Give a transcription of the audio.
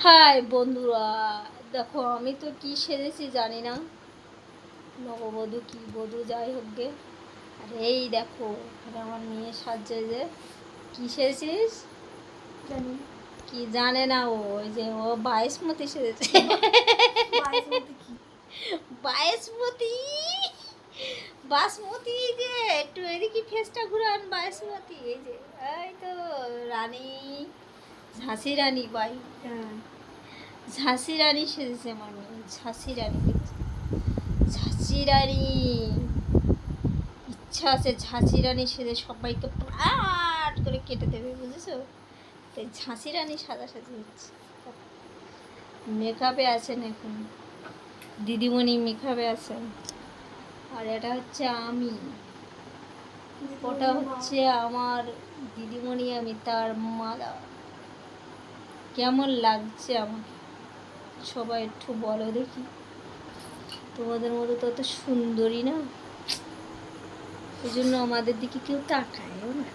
High বন্ধুরা, দেখো আমি তো কি সেজেছি জানি না, নববধূ কি বধূ যাই হোক গে। আর এই দেখো এখানে আমার মেয়ে সাজছে, যে কি সেজেছিস জানি কি জানে না ও, ওই যে ও বাইশমতি সেজেছে। বাইশমতি কি? বাইশমতি, বাসমতি, যে একটু এদিকে ফেসটা ঘুরান, বাইশমতি, এই যে এই তো রানী, ঝাঁসি রানী বাই, হ্যাঁ, ঝাঁসি রানী সেজেছে আমার মেয়ে, ঝাঁসি রানী দেখছি, ঝাঁসি রানী। ইচ্ছা আছে ঝাঁসি রানী সেজে সবাইকে প্রাট করে কেটে দেবে, বুঝেছো? তাই ঝাঁসি রানী সাজাসাজি হচ্ছে, মেকআপে আছেন এখন দিদিমণি, মেকআপে আছেন। আর এটা হচ্ছে আমি, ওটা হচ্ছে আমার দিদিমণি, আমি তার মালা। কেমন লাগছে আমার সবাই একটু বলো দেখি, তোমাদের মতো তো অত সুন্দরী না, এই জন্য আমাদের দিকে কেউ তাকায়ও না।